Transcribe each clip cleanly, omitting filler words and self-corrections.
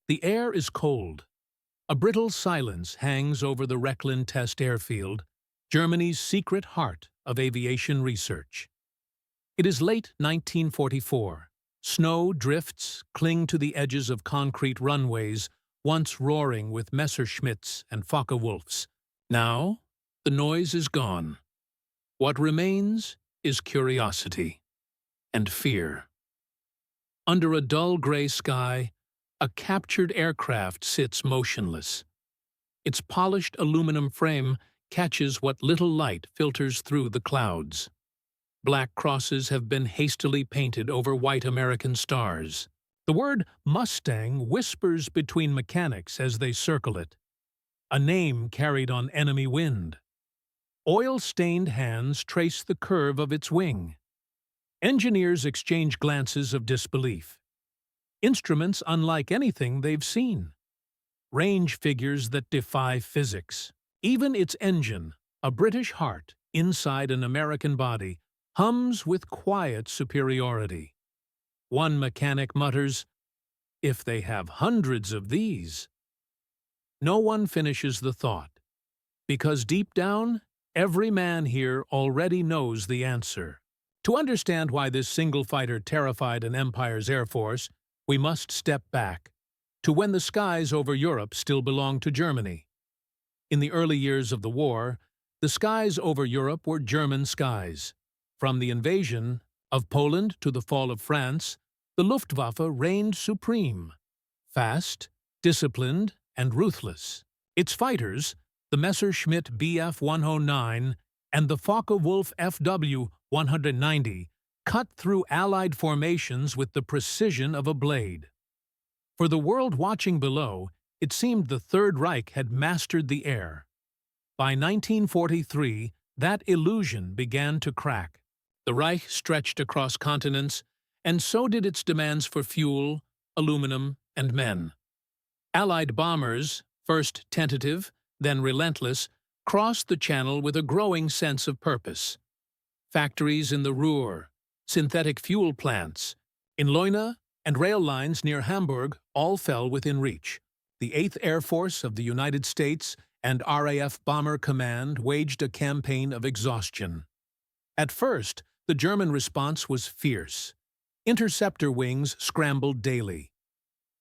The air is cold. A brittle silence hangs over the Rechlin test airfield, Germany's secret heart of aviation research. It is late 1944. Snow drifts cling to the edges of concrete runways, once roaring with Messerschmitts and Focke-Wulfs. Now, the noise is gone. What remains is curiosity and fear. Under a dull gray sky, a captured aircraft sits motionless. Its polished aluminum frame catches what little light filters through the clouds. Black crosses have been hastily painted over white American stars. The word Mustang whispers between mechanics as they circle it, a name carried on enemy wind. Oil-stained hands trace the curve of its wing. Engineers exchange glances of disbelief. Instruments unlike anything they've seen. Range figures that defy physics. Even its engine, a British heart inside an American body, hums with quiet superiority. One mechanic mutters, "If they have hundreds of these." No one finishes the thought, because deep down, every man here already knows the answer. To understand why this single fighter terrified an empire's air force, we must step back to when the skies over Europe still belonged to Germany. In the early years of the war, the skies over Europe were German skies. From the invasion of Poland to the fall of France, the Luftwaffe reigned supreme, fast, disciplined, and ruthless. Its fighters, the Messerschmitt Bf 109 and the Focke-Wulf Fw 190, cut through Allied formations with the precision of a blade. For the world watching below, it seemed the Third Reich had mastered the air. By 1943, that illusion began to crack. The Reich stretched across continents, and so did its demands for fuel, aluminum, and men. Allied bombers, first tentative, then relentless, crossed the Channel with a growing sense of purpose. Factories in the Ruhr, synthetic fuel plants, in Leuna, and rail lines near Hamburg all fell within reach. The 8th Air Force of the United States and RAF Bomber Command waged a campaign of exhaustion. At first, the German response was fierce. Interceptor wings scrambled daily.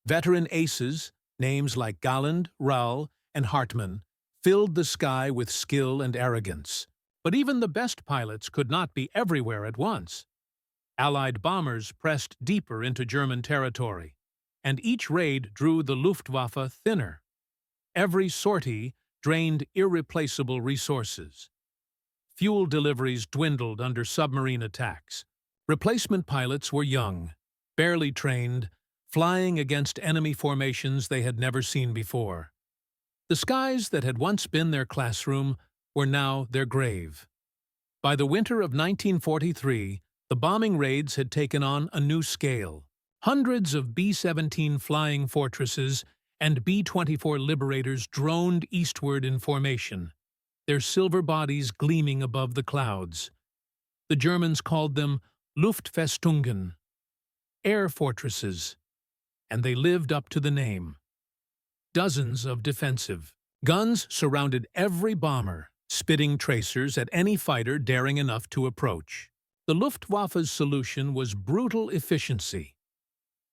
Veteran aces, names like Galland, Rahl, and Hartmann, filled the sky with skill and arrogance. But even the best pilots could not be everywhere at once. Allied bombers pressed deeper into German territory, and each raid drew the Luftwaffe thinner. Every sortie drained irreplaceable resources. Fuel deliveries dwindled under submarine attacks. Replacement pilots were young, barely trained, flying against enemy formations they had never seen before. The skies that had once been their classroom were now their grave. By the winter of 1943, the bombing raids had taken on a new scale. Hundreds of B-17 flying fortresses and B-24 Liberators droned eastward in formation, their silver bodies gleaming above the clouds. The Germans called them Luftfestungen, air fortresses, and they lived up to the name. Dozens of defensive guns surrounded every bomber, spitting tracers at any fighter daring enough to approach. The Luftwaffe's solution was brutal efficiency.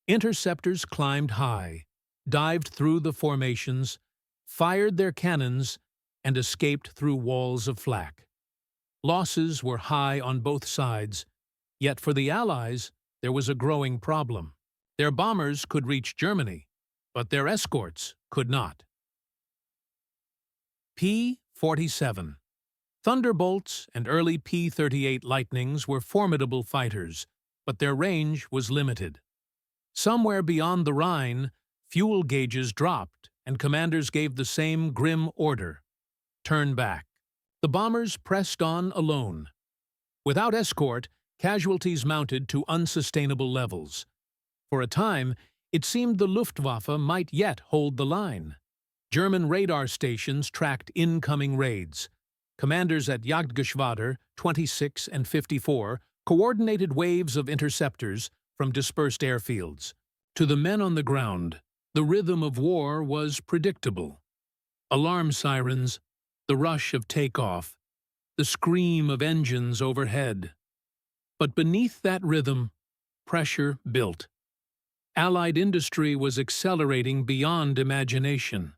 Interceptors climbed high, dived through the formations, fired their cannons, and escaped through walls of flak. Losses were high on both sides, yet for the Allies there was a growing problem. Their bombers could reach Germany, but their escorts could not. P-47. Thunderbolts and early P-38 Lightnings were formidable fighters, but their range was limited. Somewhere beyond the Rhine, fuel gauges dropped, and commanders gave the same grim order: turn back. The bombers pressed on alone. Without escort, casualties mounted to unsustainable levels. For a time, it seemed the Luftwaffe might yet hold the line. German radar stations tracked incoming raids. Commanders at Jagdgeschwader 26 and 54 coordinated waves of interceptors from dispersed airfields. To the men on the ground, The rhythm of war was predictable. Alarm sirens, the rush of takeoff, the scream of engines overhead. But beneath that rhythm, pressure built. Allied industry was accelerating beyond imagination.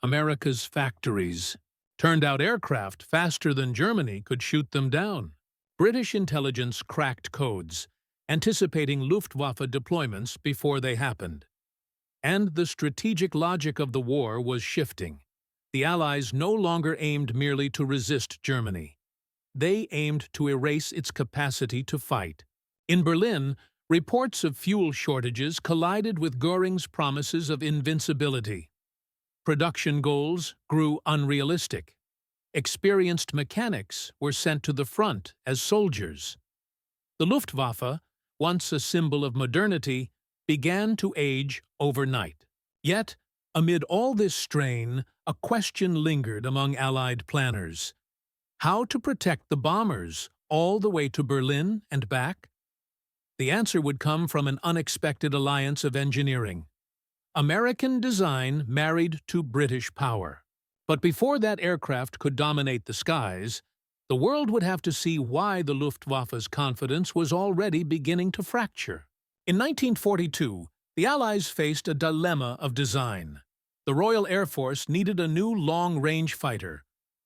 America's factories turned out aircraft faster than Germany could shoot them down. British intelligence cracked codes, anticipating Luftwaffe deployments before they happened. And the strategic logic of the war was shifting. The Allies no longer aimed merely to resist Germany. They aimed to erase its capacity to fight. In Berlin, reports of fuel shortages collided with Göring's promises of invincibility. Production goals grew unrealistic. Experienced mechanics were sent to the front as soldiers. The Luftwaffe, once a symbol of modernity, began to age overnight. Yet, amid all this strain, a question lingered among Allied planners: how to protect the bombers all the way to Berlin and back? The answer would come from an unexpected alliance of engineering. American design married to British power. But before that aircraft could dominate the skies, the world would have to see why the Luftwaffe's confidence was already beginning to fracture. In 1942, the Allies faced a dilemma of design. The Royal Air Force needed a new long-range fighter,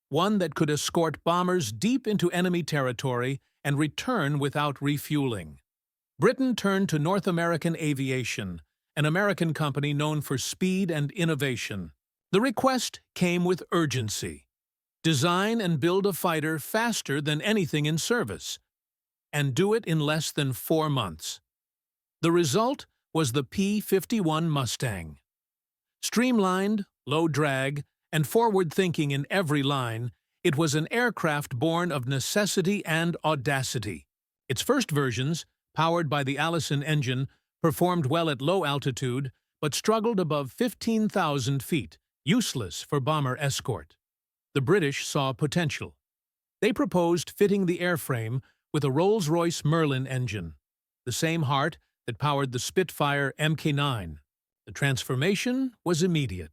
one that could escort bombers deep into enemy territory and return without refueling. Britain turned to North American Aviation, an American company known for speed and innovation. The request came with urgency. Design and build a fighter faster than anything in service, and do it in less than 4 months. The result was the P-51 Mustang. Streamlined, low drag, and forward-thinking in every line, it was an aircraft born of necessity and audacity. Its first versions, powered by the Allison engine, performed well at low altitude, but struggled above 15,000 feet, useless for bomber escort. The British saw potential. They proposed fitting the airframe with a Rolls-Royce Merlin engine, the same heart that powered the Spitfire Mk9. The transformation was immediate.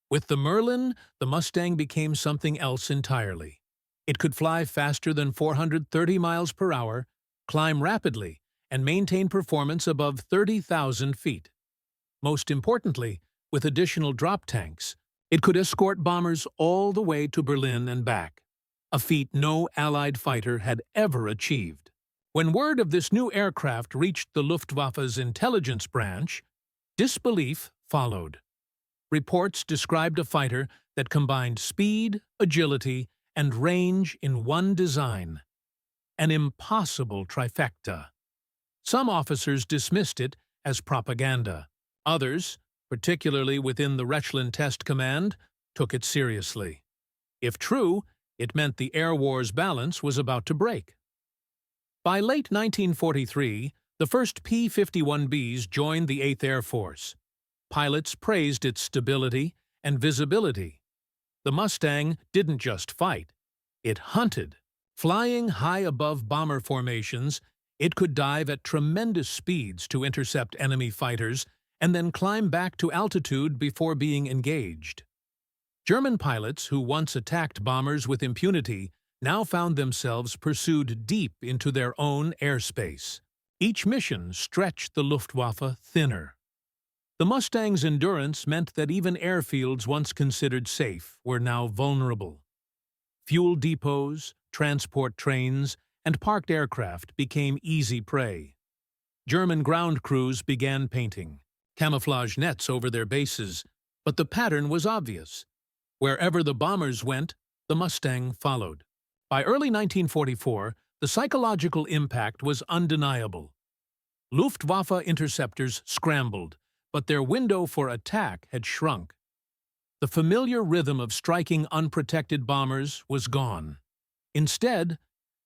With the Merlin, the Mustang became something else entirely. It could fly faster than 430 miles per hour, climb rapidly, and maintain performance above 30,000 feet. Most importantly, with additional drop tanks, it could escort bombers all the way to Berlin and back, a feat no Allied fighter had ever achieved. When word of this new aircraft reached the Luftwaffe's intelligence branch, disbelief followed. Reports described a fighter that combined speed, agility, and range in one design. An impossible trifecta. Some officers dismissed it as propaganda. Others, particularly within the Rechlin Test Command, took it seriously. If true, it meant the air war's balance was about to break. By late 1943, the first P-51Bs joined the 8th Air Force. Pilots praised its stability and visibility. The Mustang didn't just fight, it hunted. Flying high above bomber formations, it could dive at tremendous speeds to intercept enemy fighters and then climb back to altitude before being engaged. German pilots who once attacked bombers with impunity now found themselves pursued deep into their own airspace. Each mission stretched the Luftwaffe thinner. The Mustang's endurance meant that even airfields once considered safe were now vulnerable. Fuel depots, transport trains, and parked aircraft became easy prey. German ground crews began painting camouflage nets over their bases, but the pattern was obvious. Wherever the bombers went, the Mustang followed. By early 1944, the psychological impact was undeniable. Luftwaffe interceptors scrambled, but their window for attack had shrunk. The familiar rhythm of striking unprotected bombers was gone. Instead,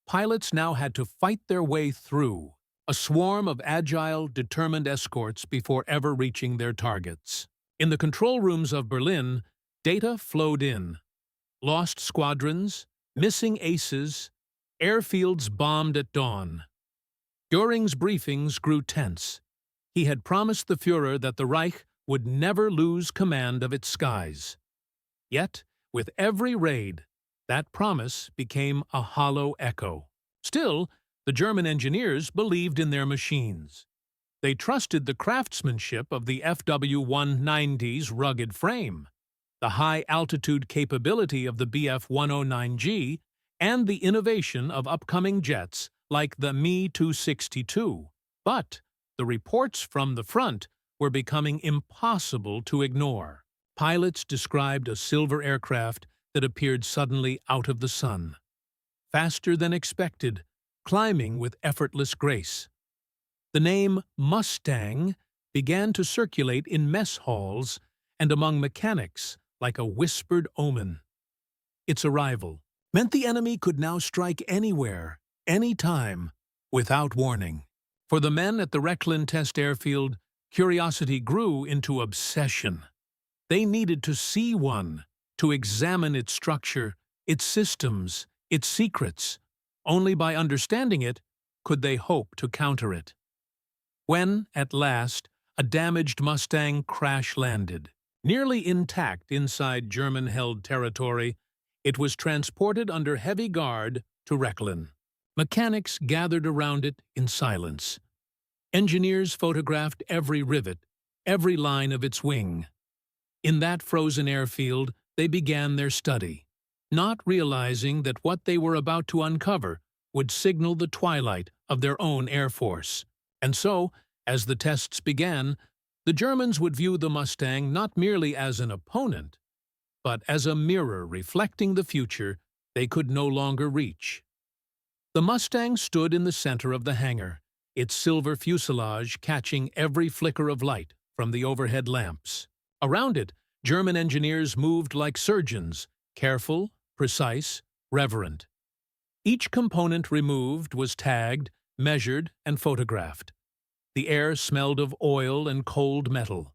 pilots now had to fight their way through a swarm of agile, determined escorts before ever reaching their targets. In the control rooms of Berlin, data flowed in. Lost squadrons, missing aces, airfields bombed at dawn. Göring's briefings grew tense. He had promised the Führer that the Reich would never lose command of its skies. Yet, with every raid, that promise became a hollow echo. Still, the German engineers believed in their machines. They trusted the craftsmanship of the FW-190's rugged frame, the high-altitude capability of the Bf-109G, and the innovation of upcoming jets like the Me-262. But the reports from the front were becoming impossible to ignore. Pilots described a silver aircraft that appeared suddenly out of the sun, faster than expected, climbing with effortless grace. The name Mustang began to circulate in mess halls and among mechanics like a whispered omen. Its arrival meant the enemy could now strike anywhere, anytime, without warning. For the men at the Rechlin test airfield, curiosity grew into obsession. They needed to see one, to examine its structure, its systems, its secrets. Only by understanding it could they hope to counter it. When, at last, a damaged Mustang crash-landed, nearly intact inside German-held territory, it was transported under heavy guard to Rechlin. Mechanics gathered around it in silence. Engineers photographed every rivet, every line of its wing. In that frozen airfield, they began their study, not realizing that what they were about to uncover would signal the twilight of their own air force. And so, as the tests began, the Germans would view the Mustang not merely as an opponent, but as a mirror reflecting the future they could no longer reach. The Mustang stood in the center of the hangar, its silver fuselage catching every flicker of light from the overhead lamps. Around it, German engineers moved like surgeons, careful, precise, reverent. Each component removed was tagged, measured, and photographed. The air smelled of oil and cold metal.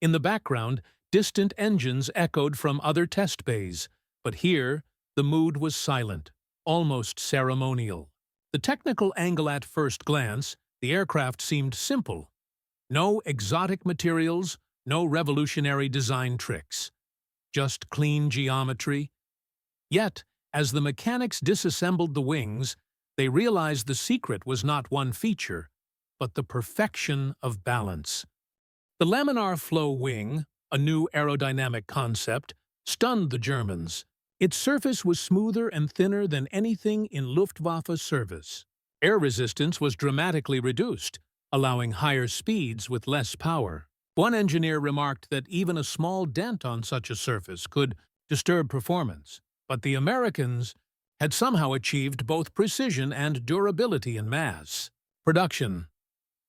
In the background, distant engines echoed from other test bays, but here the mood was silent, almost ceremonial. The technical angle at first glance, the aircraft seemed simple. No exotic materials, no revolutionary design tricks. Just clean geometry. Yet, as the mechanics disassembled the wings, they realized the secret was not one feature, but the perfection of balance. The laminar flow wing, a new aerodynamic concept, stunned the Germans. Its surface was smoother and thinner than anything in Luftwaffe service. Air resistance was dramatically reduced, allowing higher speeds with less power. One engineer remarked that even a small dent on such a surface could disturb performance, but the Americans had somehow achieved both precision and durability in mass. Production.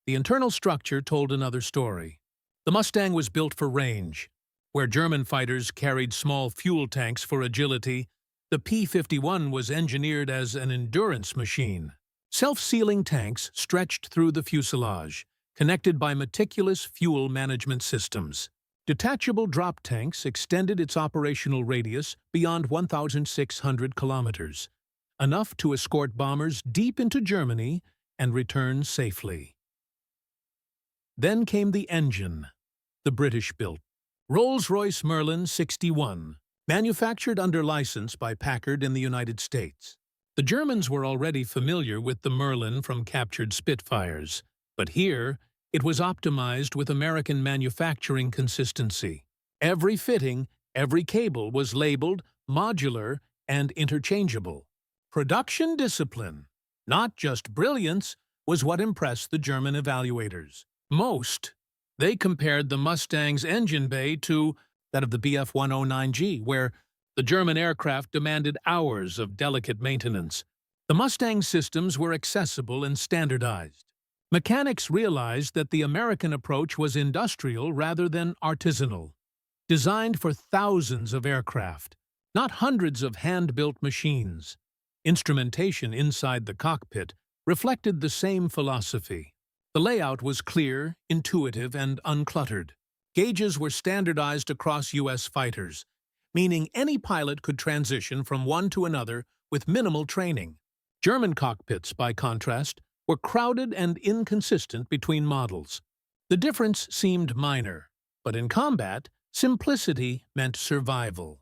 The internal structure told another story. The Mustang was built for range. Where German fighters carried small fuel tanks for agility, the P-51 was engineered as an endurance machine. Self-sealing tanks stretched through the fuselage, connected by meticulous fuel management systems. Detachable drop tanks extended its operational radius beyond 1,600 kilometers, enough to escort bombers deep into Germany and return safely. Then came the engine, the British-built Rolls-Royce Merlin 61, manufactured under license by Packard in the United States. The Germans were already familiar with the Merlin from captured Spitfires, but here it was optimized with American manufacturing consistency. Every fitting, every cable was labeled, modular, and interchangeable. Production discipline, not just brilliance, was what impressed the German evaluators. Most. They compared the Mustang's engine bay to that of the Bf-109G, where the German aircraft demanded hours of delicate maintenance. The Mustang systems were accessible and standardized. Mechanics realized that the American approach was industrial rather than artisanal, designed for thousands of aircraft, not hundreds of hand-built machines. Instrumentation inside the cockpit reflected the same philosophy. The layout was clear, intuitive, and uncluttered. Gauges were standardized across U.S. fighters, meaning any pilot could transition from one to another with minimal training. German cockpits, by contrast, were crowded and inconsistent between models. The difference seemed minor, But in combat, simplicity meant survival.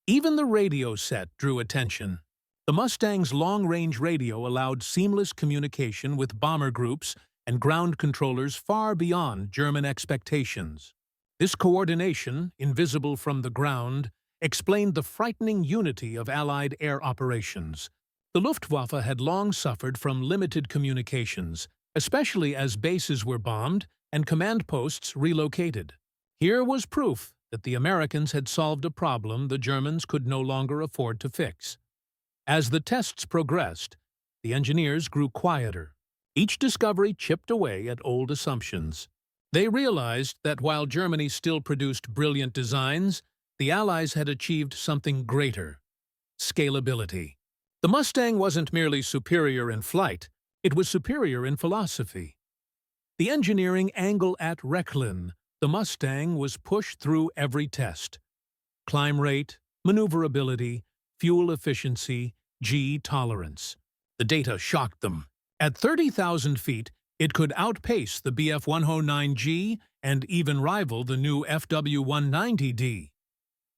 Even the radio set drew attention. The Mustang's long-range radio allowed seamless communication with bomber groups and ground controllers far beyond German expectations. This coordination, invisible from the ground, explained the frightening unity of Allied air operations. The Luftwaffe had long suffered from limited communications, especially as bases were bombed and command posts relocated. Here was proof that the Americans had solved a problem the Germans could no longer afford to fix. As the tests progressed, the engineers grew quieter. Each discovery chipped away at old assumptions. They realized that while Germany still produced brilliant designs, the Allies had achieved something greater: scalability. The Mustang wasn't merely superior in flight, it was superior in philosophy. The engineering angle at Rechlin, the Mustang was pushed through every test. Climb rate, maneuverability, fuel efficiency, G tolerance. The data shocked them. At 30,000 feet, it could outpace the Bf-109G and even rival the new FW-190D.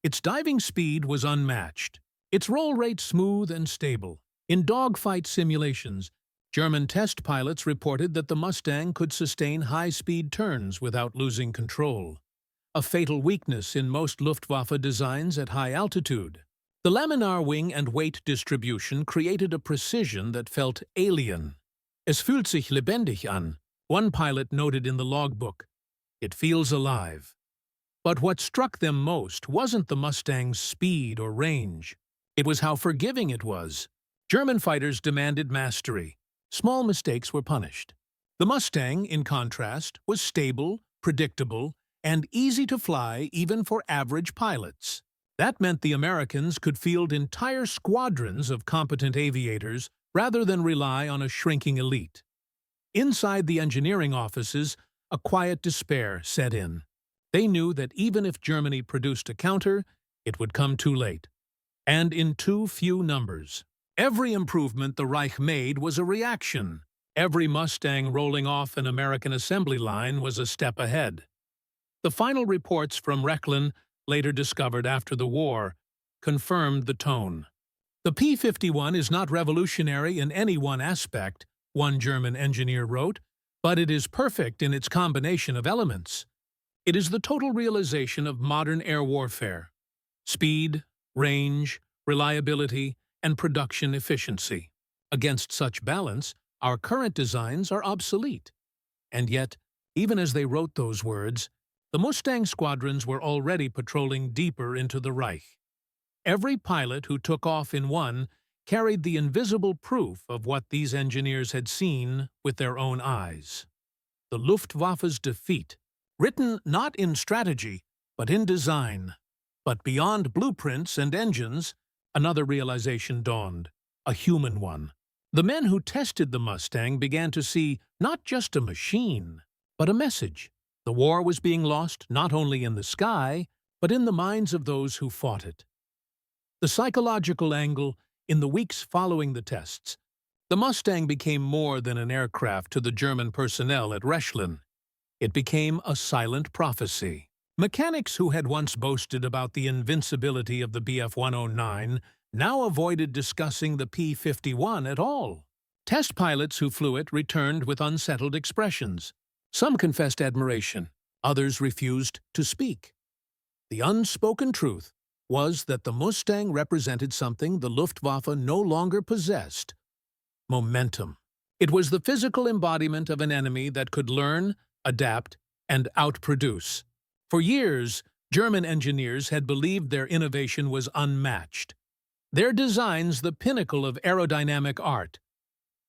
Its diving speed was unmatched, its roll rate smooth and stable. In dogfight simulations, German test pilots reported that the Mustang could sustain high-speed turns without losing control, a fatal weakness in most Luftwaffe designs at high altitude. The laminar wing and weight distribution created a precision that felt alien. Es fühlt sich lebendig an, one pilot noted in the logbook. It feels alive. But what struck them most wasn't the Mustang's speed or range. It was how forgiving it was. German fighters demanded mastery. Small mistakes were punished. The Mustang, in contrast, was stable, predictable, and easy to fly even for average pilots. That meant the Americans could field entire squadrons of competent aviators rather than rely on a shrinking elite. Inside the engineering offices, a quiet despair set in. They knew that even if Germany produced a counter, it would come too late, and in too few numbers. Every improvement the Reich made was a reaction. Every Mustang rolling off an American assembly line was a step ahead. The final reports from Rechlin, later discovered after the war, confirmed the tone. The P-51 is not revolutionary in any one aspect, one German engineer wrote, but it is perfect in its combination of elements. It is the total realization of modern air warfare: speed, range, reliability, and production efficiency. Against such balance, our current designs are obsolete. And yet, even as they wrote those words, the Mustang squadrons were already patrolling deeper into the Reich. Every pilot who took off in one carried the invisible proof of what these engineers had seen with their own eyes. The Luftwaffe's defeat, written not in strategy, but in design. But beyond blueprints and engines, another realization dawned, a human one. The men who tested the Mustang began to see not just a machine, but a message. The war was being lost not only in the sky, but in the minds of those who fought it. The psychological angle: in the weeks following the tests, the Mustang became more than an aircraft to the German personnel at Rechlin. It became a silent prophecy. Mechanics who had once boasted about the invincibility of the Bf-109 now avoided discussing the P-51 at all. Test pilots who flew it returned with unsettled expressions. Some confessed admiration, others refused to speak. The unspoken truth was that the Mustang represented something the Luftwaffe no longer possessed: momentum. It was the physical embodiment of an enemy that could learn, adapt, and outproduce. For years, German engineers had believed their innovation was unmatched, their designs the pinnacle of aerodynamic art.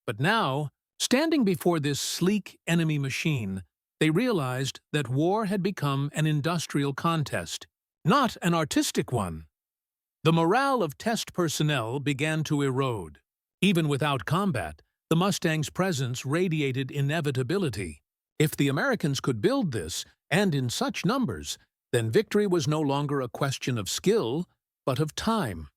But now, standing before this sleek enemy machine, they realized that war had become an industrial contest, not an artistic one. The morale of test personnel began to erode. Even without combat, the Mustang's presence radiated inevitability. If the Americans could build this, and in such numbers, then victory was no longer a question of skill, but of time.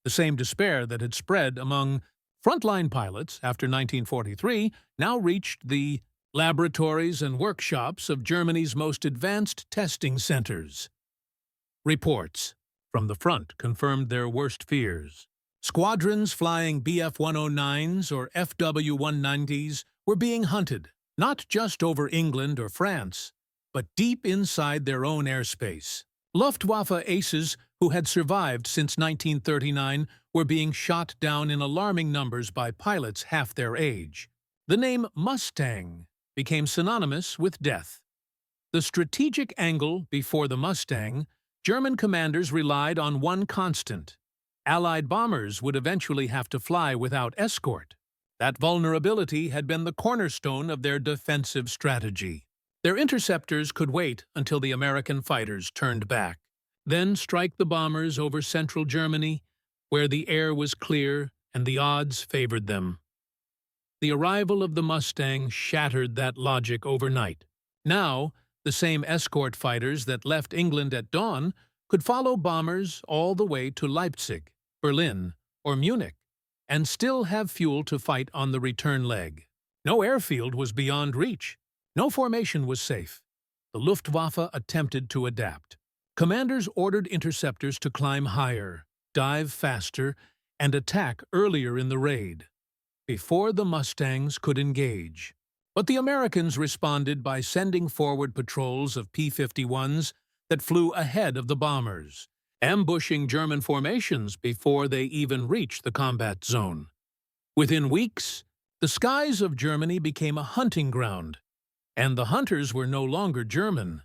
The same despair that had spread among frontline pilots after 1943 now reached the laboratories and workshops of Germany's most advanced testing centers. Reports from the front confirmed their worst fears. Squadrons flying Bf-109s or FW-190s were being hunted, not just over England or France, but deep inside their own airspace. Luftwaffe aces who had survived since 1939 were being shot down in alarming numbers by pilots half their age. The name Mustang became synonymous with death. The strategic angle before the Mustang, German commanders relied on one constant. Allied bombers would eventually have to fly without escort. That vulnerability had been the cornerstone of their defensive strategy. Their interceptors could wait until the American fighters turned back, then strike the bombers over central Germany, where the air was clear and the odds favored them. The arrival of the Mustang shattered that logic overnight. Now, the same escort fighters that left England at dawn could follow bombers all the way to Leipzig, Berlin, or Munich, and still have fuel to fight on the return leg. No airfield was beyond reach. No formation was safe. The Luftwaffe attempted to adapt. Commanders ordered interceptors to climb higher, dive faster, and attack earlier in the raid, before the Mustangs could engage. But the Americans responded by sending forward patrols of P-51s that flew ahead of the bombers, ambushing German formations before they even reached the combat zone. Within weeks, the skies of Germany became a hunting ground, and the hunters were no longer German.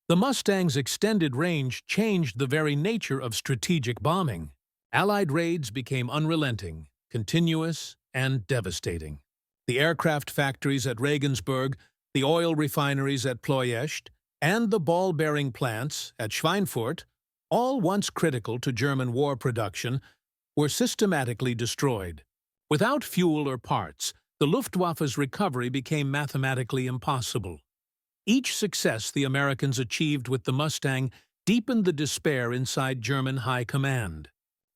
The Mustang's extended range changed the very nature of strategic bombing. Allied raids became unrelenting, continuous, and devastating. The aircraft factories at Regensburg, the oil refineries at Ploiești, and the ball-bearing plants at Schweinfurt, all once critical to German war production, were systematically destroyed. Without fuel or parts, the Luftwaffe's recovery became mathematically impossible. Each success the Americans achieved with the Mustang deepened the despair inside German high command.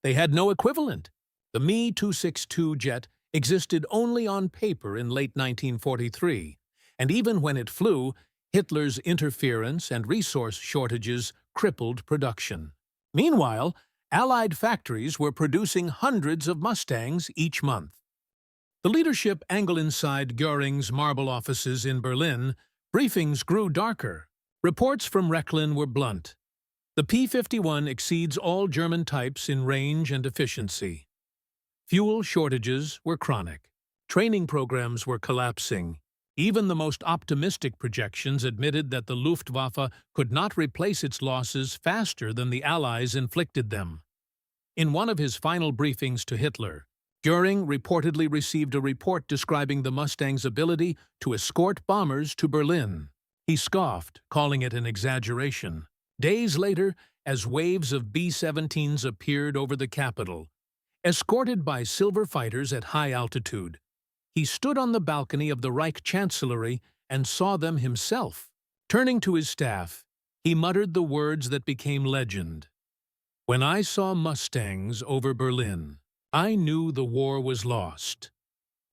They had no equivalent. The Me-262 jet existed only on paper in late 1943, and even when it flew, Hitler's interference and resource shortages crippled production. Meanwhile, Allied factories were producing hundreds of Mustangs each month. The leadership angle inside Göring's Marble offices in Berlin, briefings grew darker. Reports from Rechlin were blunt. The P-51 exceeds all German types in range and efficiency. Fuel shortages were chronic. Training programs were collapsing. Even the most optimistic projections admitted that the Luftwaffe could not replace its losses faster than the Allies inflicted them. In one of his final briefings to Hitler, Göring reportedly received a report describing the Mustang's ability to escort bombers to Berlin. He scoffed, calling it an exaggeration. Days later, as waves of B-17s appeared over the capital, escorted by silver fighters at high altitude, he stood on the balcony of the Reich Chancellery and saw them himself. Turning to his staff, he muttered the words that became legend. "When I saw Mustangs over Berlin, I knew the war was lost."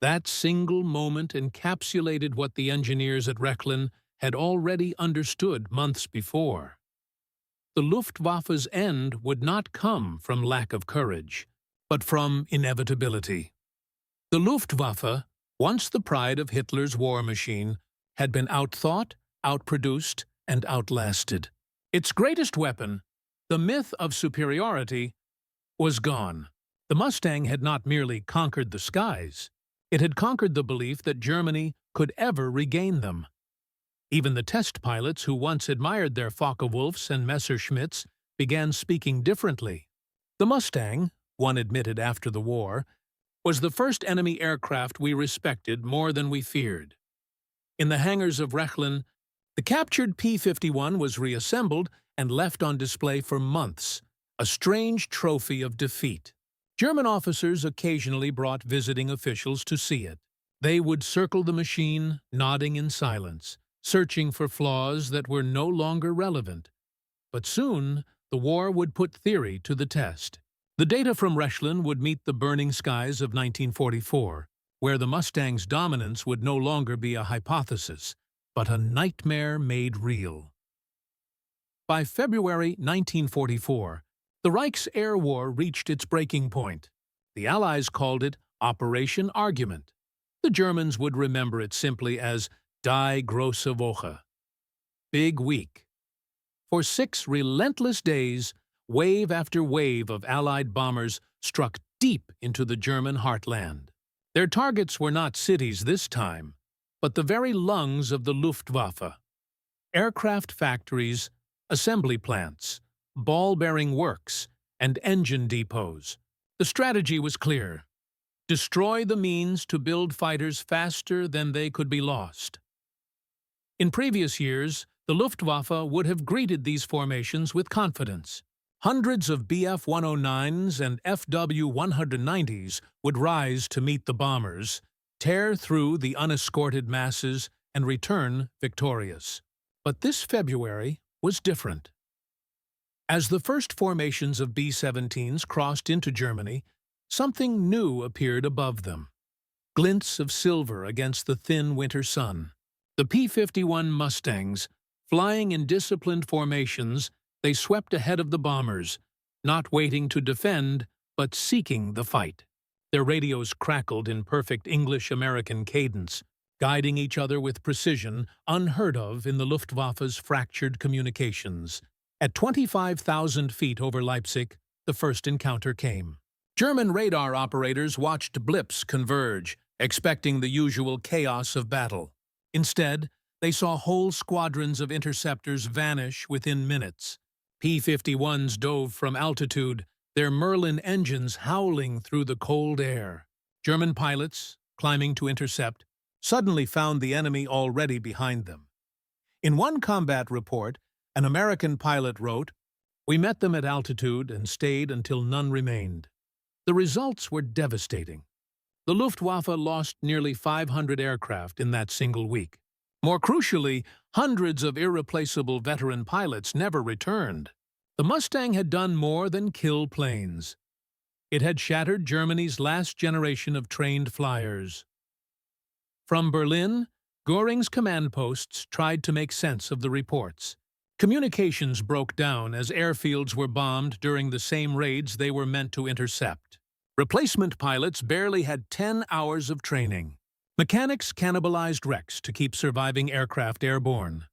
That single moment encapsulated what the engineers at Rechlin had already understood months before. The Luftwaffe's end would not come from lack of courage, but from inevitability. The Luftwaffe, once the pride of Hitler's war machine, had been outthought, outproduced, and outlasted. Its greatest weapon, the myth of superiority, was gone. The Mustang had not merely conquered the skies, it had conquered the belief that Germany could ever regain them. Even the test pilots who once admired their Focke-Wulfs and Messerschmitts began speaking differently. The Mustang, one admitted after the war, was the first enemy aircraft we respected more than we feared. In the hangars of Rechlin, the captured P-51 was reassembled and left on display for months, a strange trophy of defeat. German officers occasionally brought visiting officials to see it. They would circle the machine, nodding in silence, searching for flaws that were no longer relevant. But soon, the war would put theory to the test. The data from Rechlin would meet the burning skies of 1944. where the Mustang's dominance would no longer be a hypothesis, but a nightmare made real. By February 1944, the Reich's air war reached its breaking point. The Allies called it Operation Argument. The Germans would remember it simply as Die große Woche, Big Week. For 6 relentless days, wave after wave of Allied bombers struck deep into the German heartland. Their targets were not cities this time, but the very lungs of the Luftwaffe. Aircraft factories, assembly plants, ball-bearing works, and engine depots. The strategy was clear: destroy the means to build fighters faster than they could be lost. In previous years, the Luftwaffe would have greeted these formations with confidence. Hundreds of Bf-109s and Fw-190s would rise to meet the bombers, tear through the unescorted masses, and return victorious. But this February was different. As the first formations of B-17s crossed into Germany, something new appeared above them. Glints of silver against the thin winter sun. The P-51 Mustangs, flying in disciplined formations, they swept ahead of the bombers, not waiting to defend, but seeking the fight. Their radios crackled in perfect English-American cadence, guiding each other with precision unheard of in the Luftwaffe's fractured communications. At 25,000 feet over Leipzig, the first encounter came. German radar operators watched blips converge, expecting the usual chaos of battle. Instead, they saw whole squadrons of interceptors vanish within minutes. P-51s dove from altitude, their Merlin engines howling through the cold air. German pilots, climbing to intercept, suddenly found the enemy already behind them. In one combat report, an American pilot wrote, "We met them at altitude and stayed until none remained." The results were devastating. The Luftwaffe lost nearly 500 aircraft in that single week. More crucially, hundreds of irreplaceable veteran pilots never returned. The Mustang had done more than kill planes. It had shattered Germany's last generation of trained flyers. From Berlin, Göring's command posts tried to make sense of the reports. Communications broke down as airfields were bombed during the same raids they were meant to intercept. Replacement pilots barely had 10 hours of training. Mechanics cannibalized wrecks to keep surviving aircraft airborne.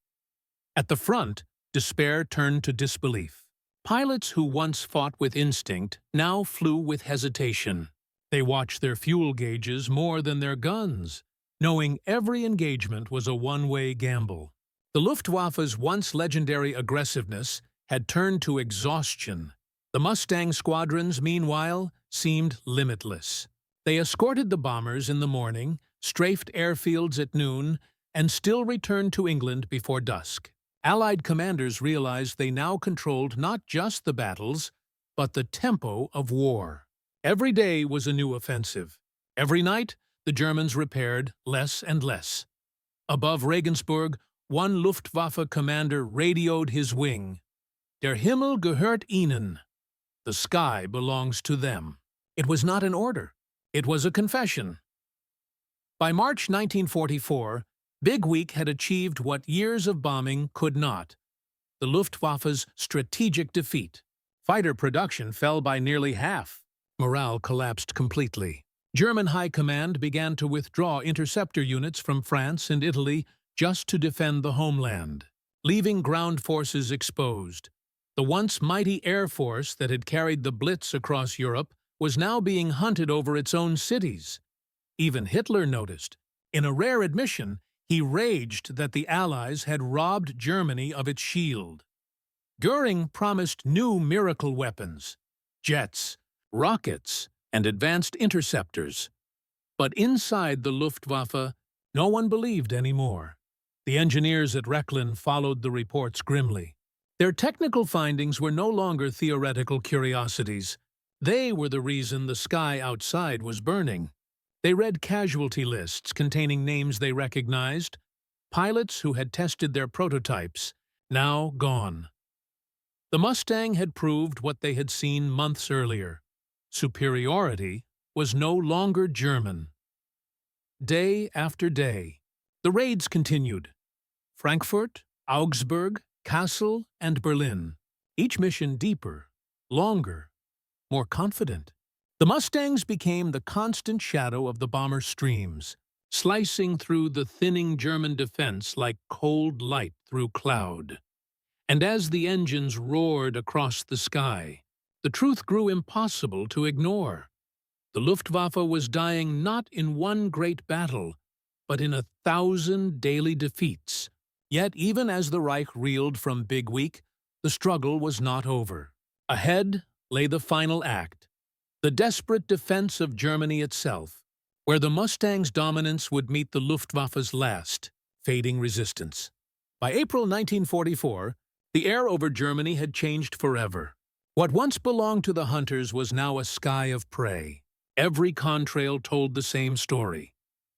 At the front, despair turned to disbelief. Pilots who once fought with instinct now flew with hesitation. They watched their fuel gauges more than their guns, knowing every engagement was a one-way gamble. The Luftwaffe's once legendary aggressiveness had turned to exhaustion. The Mustang squadrons, meanwhile, seemed limitless. They escorted the bombers in the morning, strafed airfields at noon, and still returned to England before dusk. Allied commanders realized they now controlled not just the battles, but the tempo of war. Every day was a new offensive. Every night, the Germans repaired less and less. Above Regensburg, one Luftwaffe commander radioed his wing. Der Himmel gehört ihnen. The sky belongs to them. It was not an order. It was a confession. By March 1944, Big Week had achieved what years of bombing could not: the Luftwaffe's strategic defeat. Fighter production fell by nearly half. Morale collapsed completely. German high command began to withdraw interceptor units from France and Italy just to defend the homeland, leaving ground forces exposed. The once mighty air force that had carried the Blitz across Europe was now being hunted over its own cities. Even Hitler noticed. In a rare admission, he raged that the Allies had robbed Germany of its shield. Göring promised new miracle weapons: jets, rockets, and advanced interceptors. But inside the Luftwaffe, no one believed anymore. The engineers at Rechlin followed the reports grimly. Their technical findings were no longer theoretical curiosities. They were the reason the sky outside was burning. They read casualty lists containing names they recognized, pilots who had tested their prototypes, now gone. The Mustang had proved what they had seen months earlier. Superiority was no longer German. day after day. The raids continued. Frankfurt, Augsburg, Kassel, and Berlin. Each mission deeper, longer, more confident. The Mustangs became the constant shadow of the bomber streams, slicing through the thinning German defense like cold light through cloud. And as the engines roared across the sky, the truth grew impossible to ignore. The Luftwaffe was dying not in one great battle, but in 1,000 daily defeats. Yet even as the Reich reeled from Big Week, the struggle was not over. Ahead lay the final act, the desperate defense of Germany itself, where the Mustangs' dominance would meet the Luftwaffe's last, fading resistance. By April 1944, the air over Germany had changed forever. What once belonged to the hunters was now a sky of prey. Every contrail told the same story.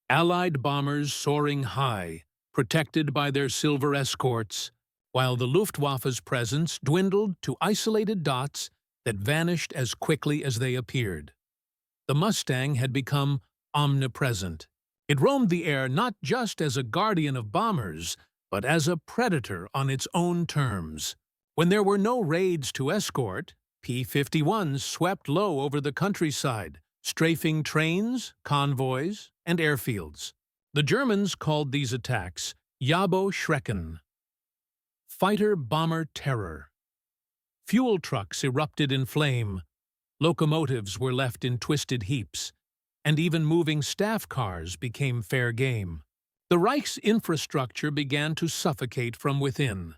Allied bombers soaring high, protected by their silver escorts, while the Luftwaffe's presence dwindled to isolated dots that vanished as quickly as they appeared. The Mustang had become omnipresent. It roamed the air not just as a guardian of bombers, but as a predator on its own terms. When there were no raids to escort, P-51s swept low over the countryside, strafing trains, convoys, and airfields. The Germans called these attacks Schrecken, fighter-bomber terror. Fuel trucks erupted in flame, locomotives were left in twisted heaps, and even moving staff cars became fair game. The Reich's infrastructure began to suffocate from within.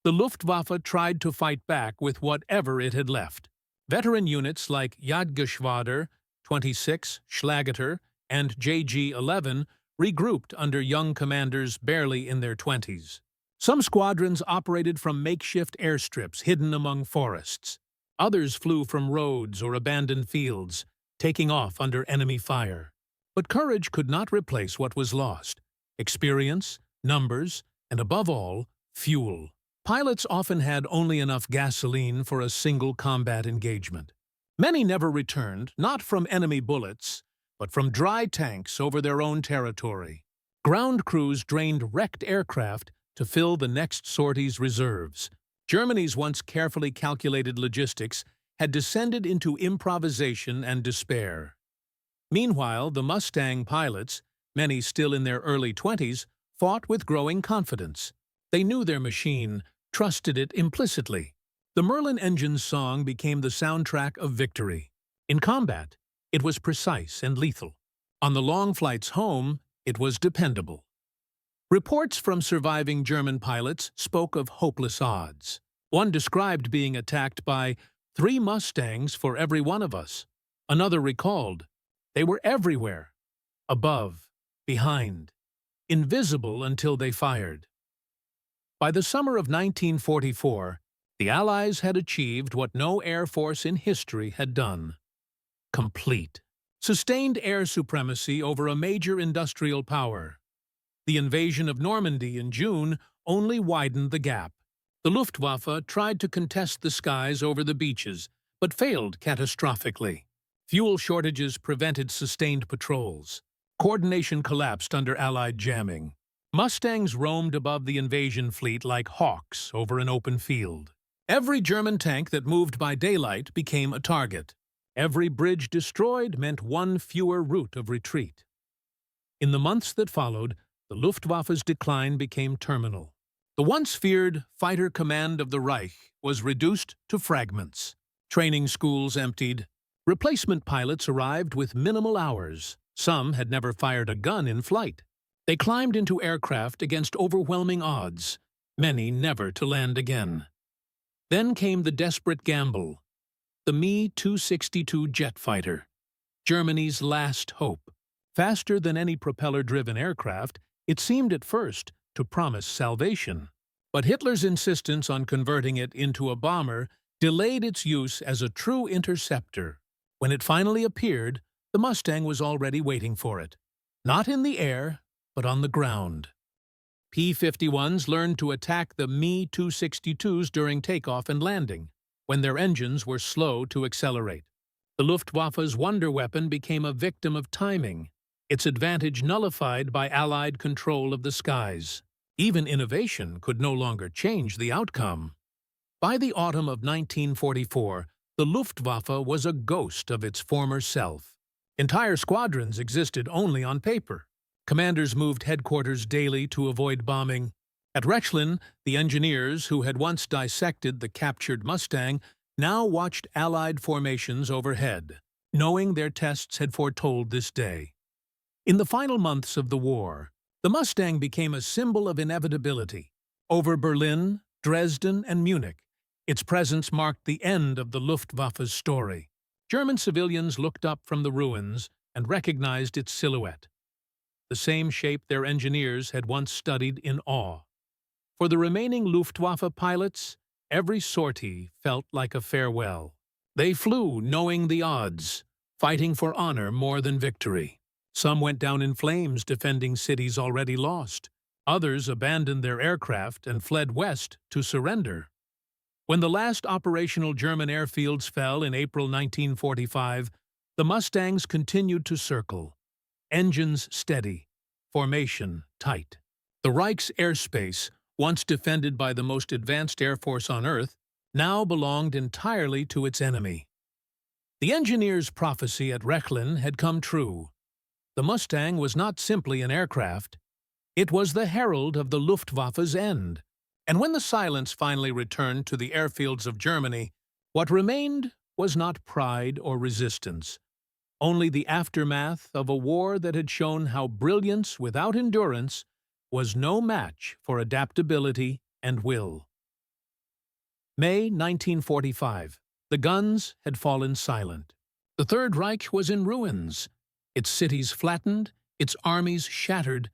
The Luftwaffe tried to fight back with whatever it had left. Veteran units like Jagdgeschwader 26, Schlageter, and JG-11 regrouped under young commanders barely in their 20s. Some squadrons operated from makeshift airstrips hidden among forests. Others flew from roads or abandoned fields, taking off under enemy fire. But courage could not replace what was lost: experience, numbers, and above all, fuel. Pilots often had only enough gasoline for a single combat engagement. Many never returned, not from enemy bullets, but from dry tanks over their own territory. Ground crews drained wrecked aircraft to fill the next sortie's reserves. Germany's once carefully calculated logistics had descended into improvisation and despair. Meanwhile, the Mustang pilots, many still in their early 20s, fought with growing confidence. They knew their machine, trusted it implicitly. The Merlin engine's song became the soundtrack of victory. In combat, it was precise and lethal. On the long flights home, it was dependable. Reports from surviving German pilots spoke of hopeless odds. One described being attacked by 3 Mustangs for every one of us. Another recalled, they were everywhere, above, behind, invisible until they fired. By the summer of 1944, the Allies had achieved what no air force in history had done: complete, sustained air supremacy over a major industrial power. The invasion of Normandy in June only widened the gap. The Luftwaffe tried to contest the skies over the beaches, but failed catastrophically. Fuel shortages prevented sustained patrols. Coordination collapsed under Allied jamming. Mustangs roamed above the invasion fleet like hawks over an open field. Every German tank that moved by daylight became a target. Every bridge destroyed meant one fewer route of retreat. In the months that followed, the Luftwaffe's decline became terminal. The once feared fighter command of the Reich was reduced to fragments. Training schools emptied. Replacement pilots arrived with minimal hours. Some had never fired a gun in flight. They climbed into aircraft against overwhelming odds, many never to land again. Then came the desperate gamble: the Me-262 jet fighter, Germany's last hope. Faster than any propeller-driven aircraft, it seemed at first to promise salvation. But Hitler's insistence on converting it into a bomber delayed its use as a true interceptor. When it finally appeared, the Mustang was already waiting for it. Not in the air, but on the ground. P-51s learned to attack the Me-262s during takeoff and landing, when their engines were slow to accelerate. The Luftwaffe's wonder weapon became a victim of timing. its advantage nullified by Allied control of the skies. Even innovation could no longer change the outcome. By the autumn of 1944, the Luftwaffe was a ghost of its former self. Entire squadrons existed only on paper. Commanders moved headquarters daily to avoid bombing. At Rechlin, the engineers who had once dissected the captured Mustang now watched Allied formations overhead, knowing their tests had foretold this day. In the final months of the war, the Mustang became a symbol of inevitability. Over Berlin, Dresden, and Munich, its presence marked the end of the Luftwaffe's story. German civilians looked up from the ruins and recognized its silhouette, the same shape their engineers had once studied in awe. For the remaining Luftwaffe pilots, every sortie felt like a farewell. They flew knowing the odds, fighting for honor more than victory. Some went down in flames defending cities already lost. Others abandoned their aircraft and fled west to surrender. When the last operational German airfields fell in April 1945, the Mustangs continued to circle, engines steady, formation tight. The Reich's airspace, once defended by the most advanced air force on Earth, now belonged entirely to its enemy. The engineer's prophecy at Rechlin had come true. The Mustang was not simply an aircraft. It was the herald of the Luftwaffe's end. And when the silence finally returned to the airfields of Germany, what remained was not pride or resistance, only the aftermath of a war that had shown how brilliance without endurance was no match for adaptability and will. May 1945. The guns had fallen silent. The Third Reich was in ruins, its cities flattened, its armies shattered,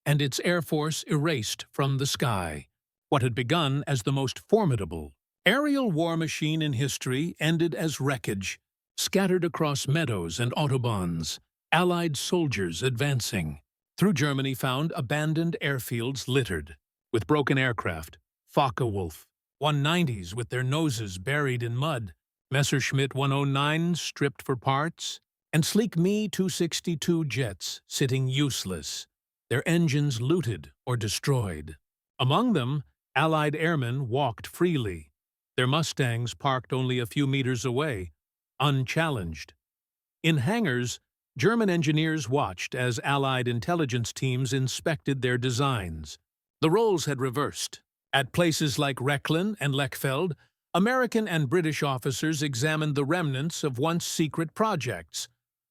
and its air force erased from the sky. What had begun as the most formidable aerial war machine in history ended as wreckage, scattered across meadows and autobahns, Allied soldiers advancing. Through Germany found abandoned airfields littered with broken aircraft, Focke-Wulf 190s with their noses buried in mud, Messerschmitt 109s stripped for parts, and sleek Me-262 jets sitting useless, their engines looted or destroyed. Among them, Allied airmen walked freely, their Mustangs parked only a few meters away, unchallenged. In hangars, German engineers watched as Allied intelligence teams inspected their designs. The roles had reversed. At places like Rechlin and Lechfeld, American and British officers examined the remnants of once secret projects,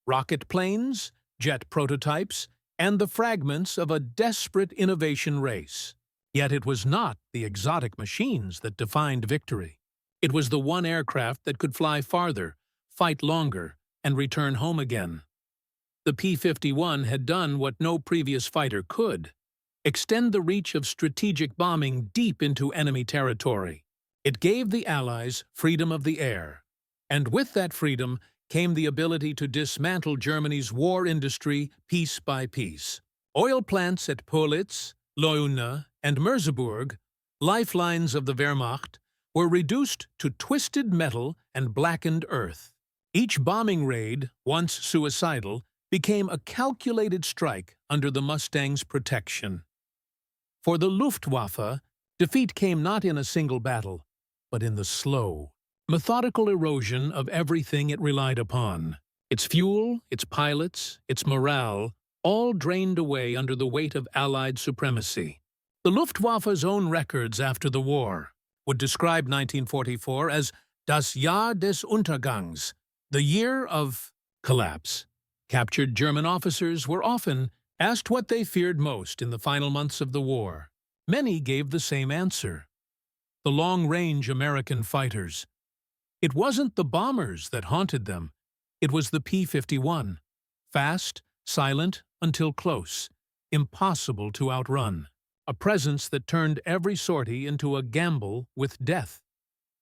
rocket planes, jet prototypes, and the fragments of a desperate innovation race. Yet it was not the exotic machines that defined victory. It was the one aircraft that could fly farther, fight longer, and return home again. The P-51 had done what no previous fighter could: extend the reach of strategic bombing deep into enemy territory. It gave the Allies freedom of the air, and with that freedom came the ability to dismantle Germany's war industry piece by piece. Oil plants at Politz, Leuna, and Merseburg, lifelines of the Wehrmacht, were reduced to twisted metal and blackened earth. Each bombing raid, once suicidal, became a calculated strike under the Mustang's protection. For the Luftwaffe, defeat came not in a single battle, but in the slow, methodical erosion of everything it relied upon. Its fuel, its pilots, its morale, all drained away under the weight of Allied supremacy. The Luftwaffe's own records after the war would describe 1944 as das Jahr des Untergangs, the year of collapse. Captured German officers were often asked what they feared most in the final months of the war. Many gave the same answer: the long-range American fighters. It wasn't the bombers that haunted them, it was the P-51. Fast, silent, until close, impossible to outrun. A presence that turned every sortie into a gamble with death.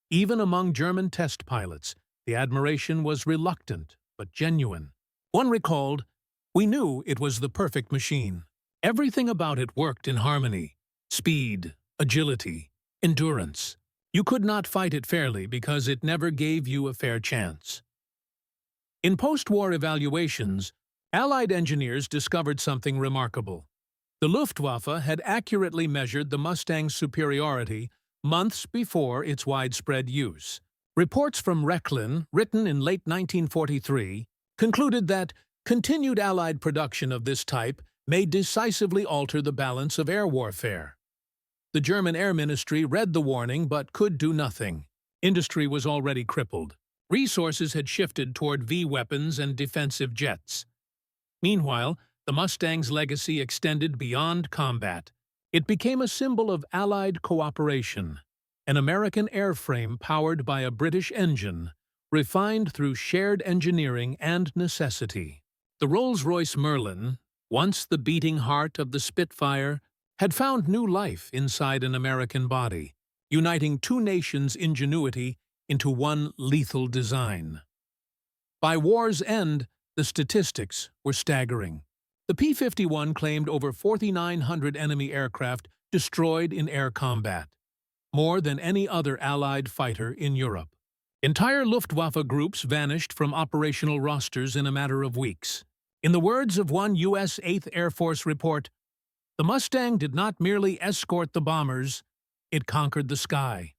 Even among German test pilots, the admiration was reluctant but genuine. One recalled, "We knew it was the perfect machine. Everything about it worked in harmony. Speed, agility, endurance. You could not fight it fairly because it never gave you a fair chance." In post-war evaluations, Allied engineers discovered something remarkable. The Luftwaffe had accurately measured the Mustang's superiority months before its widespread use. Reports from Rechlin, written in late 1943, concluded that continued Allied production of this type may decisively alter the balance of air warfare. The German Air Ministry read the warning but could do nothing. Industry was already crippled. Resources had shifted toward V-weapons and defensive jets. Meanwhile, the Mustang's legacy extended beyond combat. It became a symbol of Allied cooperation, an American airframe powered by a British engine, refined through shared engineering and necessity. The Rolls-Royce Merlin, once the beating heart of the Spitfire, had found new life inside an American body, uniting two nations' ingenuity into one lethal design. By war's end, the statistics were staggering. The P-51 claimed over 4,900 enemy aircraft destroyed in air combat, more than any other Allied fighter in Europe. Entire Luftwaffe groups vanished from operational rosters in a matter of weeks. In the words of one U.S. 8th Air Force report, the Mustang did not merely escort the bombers, it conquered the sky.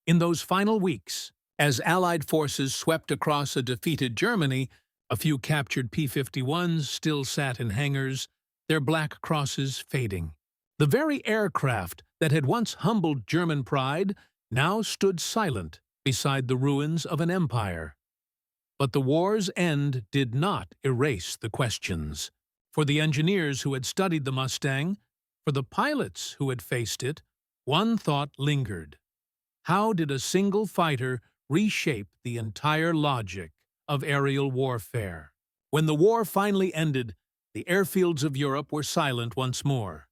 In those final weeks, as Allied forces swept across a defeated Germany, a few captured P-51s still sat in hangars, their black crosses fading. The very aircraft that had once humbled German pride now stood silent beside the ruins of an empire. But the war's end did not erase the questions. For the engineers who had studied the Mustang, for the pilots who had faced it, one thought lingered. How did a single fighter reshape the entire logic of aerial warfare? When the war finally ended, the airfields of Europe were silent once more.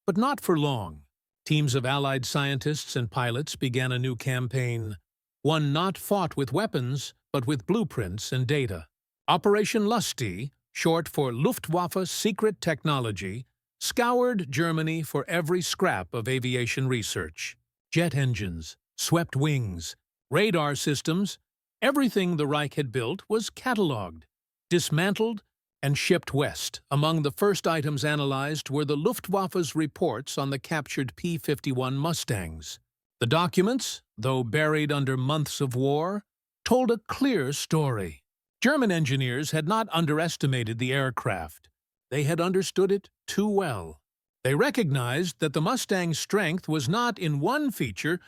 But not for long. Teams of Allied scientists and pilots began a new campaign, one not fought with weapons, but with blueprints and data. Operation Lusty, short for Luftwaffe Secret Technology, scoured Germany for every scrap of aviation research. Jet engines, swept wings, radar systems, everything the Reich had built was catalogued, dismantled, and shipped west. Among the first items analyzed were the Luftwaffe's reports on the captured P-51 Mustangs. The documents, though buried under months of war, told a clear story. German engineers had not underestimated the aircraft. They had understood it too well. They recognized that the Mustang's strength was not in one feature,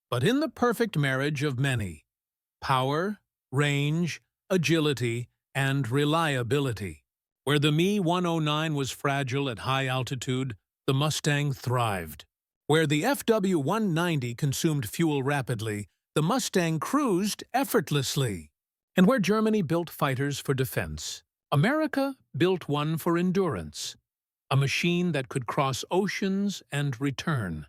but in the perfect marriage of many: power, range, agility, and reliability. Where the Me-109 was fragile at high altitude, the Mustang thrived. Where the FW-190 consumed fuel rapidly, the Mustang cruised effortlessly. And where Germany built fighters for defense, America built one for endurance, a machine that could cross oceans and return.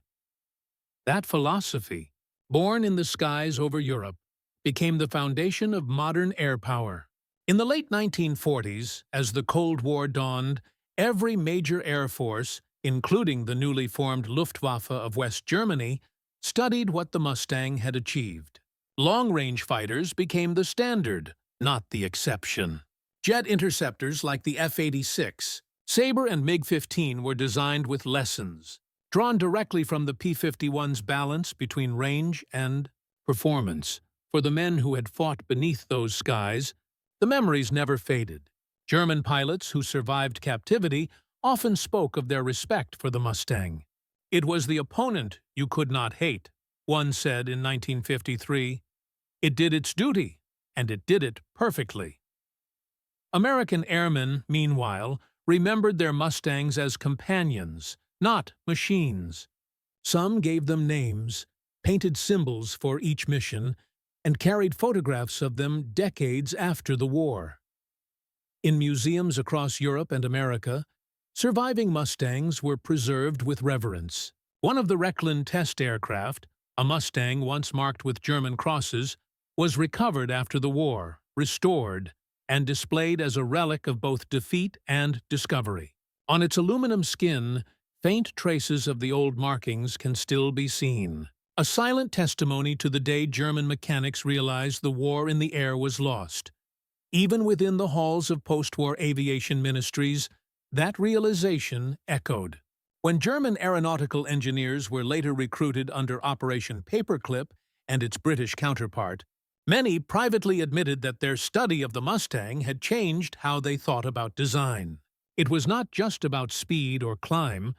That philosophy, born in the skies over Europe, became the foundation of modern air power. In the late 1940s, as the Cold War dawned, every major air force, including the newly formed Luftwaffe of West Germany, studied what the Mustang had achieved. Long-range fighters became the standard, not the exception. Jet interceptors like the F-86, Sabre and MiG-15 were designed with lessons, drawn directly from the P-51's balance between range and performance. For the men who had fought beneath those skies, the memories never faded. German pilots who survived captivity often spoke of their respect for the Mustang. "It was the opponent you could not hate," one said in 1953. "It did its duty, and it did it perfectly." American airmen, meanwhile, remembered their Mustangs as companions, not machines. Some gave them names, painted symbols for each mission, and carried photographs of them decades after the war. In museums across Europe and America, surviving Mustangs were preserved with reverence. One of the Rechlin test aircraft, a Mustang once marked with German crosses, was recovered after the war, restored, and displayed as a relic of both defeat and discovery. On its aluminum skin, faint traces of the old markings can still be seen, a silent testimony to the day German mechanics realized the war in the air was lost. Even within the halls of post-war aviation ministries, that realization echoed. When German aeronautical engineers were later recruited under Operation Paperclip and its British counterpart, many privately admitted that their study of the Mustang had changed how they thought about design. It was not just about speed or climb,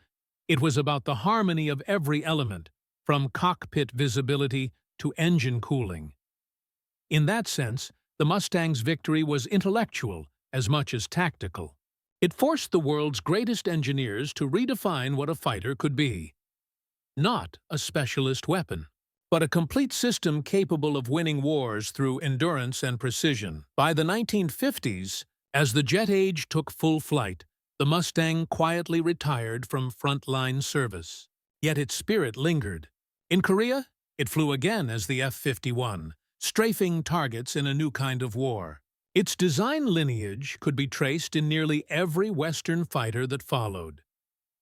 it was about the harmony of every element, from cockpit visibility to engine cooling. In that sense, the Mustang's victory was intellectual as much as tactical. It forced the world's greatest engineers to redefine what a fighter could be. Not a specialist weapon, but a complete system capable of winning wars through endurance and precision. By the 1950s, as the jet age took full flight, the Mustang quietly retired from frontline service. Yet its spirit lingered. In Korea, it flew again as the F-51, strafing targets in a new kind of war. Its design lineage could be traced in nearly every Western fighter that followed.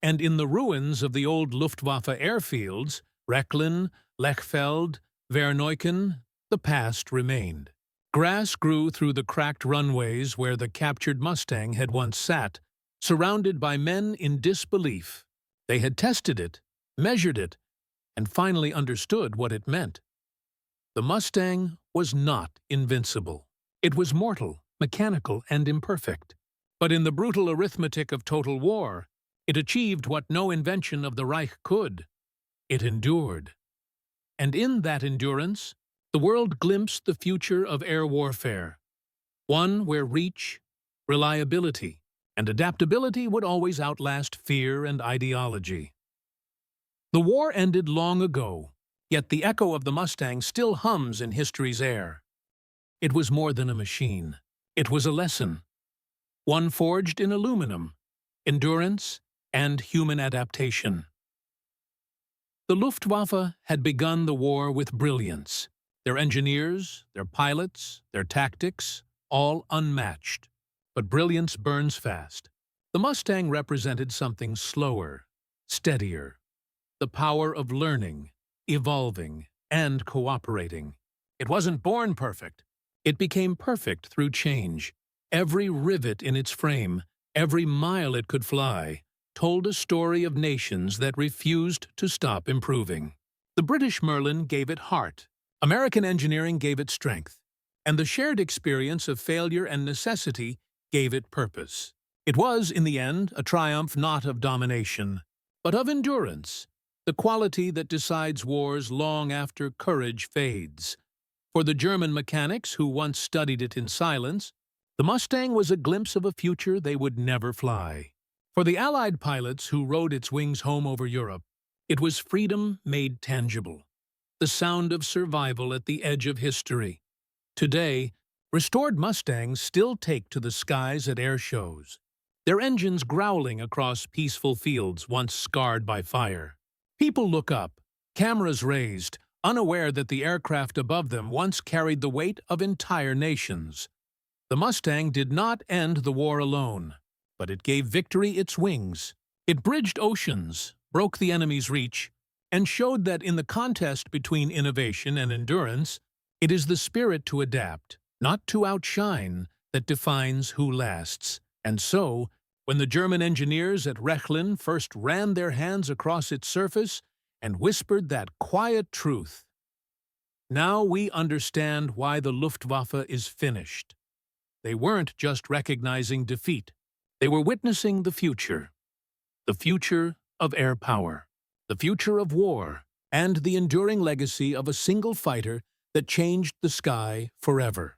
And in the ruins of the old Luftwaffe airfields, Rechlin, Lechfeld, Verneuken, the past remained. Grass grew through the cracked runways where the captured Mustang had once sat, surrounded by men in disbelief. They had tested it, measured it, and finally understood what it meant. The Mustang was not invincible. It was mortal, mechanical, and imperfect. But in the brutal arithmetic of total war, it achieved what no invention of the Reich could. It endured. And in that endurance, the world glimpsed the future of air warfare, one where reach, reliability, and adaptability would always outlast fear and ideology. The war ended long ago, yet the echo of the Mustang still hums in history's air. It was more than a machine. It was a lesson, one forged in aluminum, endurance, and human adaptation. The Luftwaffe had begun the war with brilliance. Their engineers, their pilots, their tactics, all unmatched. But brilliance burns fast. The Mustang represented something slower, steadier. The power of learning, evolving, and cooperating. It wasn't born perfect. It became perfect through change. Every rivet in its frame, every mile it could fly, told a story of nations that refused to stop improving. The British Merlin gave it heart, American engineering gave it strength, and the shared experience of failure and necessity gave it purpose. It was, in the end, a triumph not of domination, but of endurance, the quality that decides wars long after courage fades. For the German mechanics who once studied it in silence, the Mustang was a glimpse of a future they would never fly. For the Allied pilots who rode its wings home over Europe, it was freedom made tangible, the sound of survival at the edge of history. Today, restored Mustangs still take to the skies at air shows, their engines growling across peaceful fields once scarred by fire. People look up, cameras raised, unaware that the aircraft above them once carried the weight of entire nations. The Mustang did not end the war alone, but it gave victory its wings. It bridged oceans, broke the enemy's reach, and showed that in the contest between innovation and endurance, it is the spirit to adapt, not to outshine, that defines who lasts. And so, when the German engineers at Rechlin first ran their hands across its surface and whispered that quiet truth, "Now we understand why the Luftwaffe is finished," they weren't just recognizing defeat. They were witnessing the future of air power, the future of war, and the enduring legacy of a single fighter that changed the sky forever.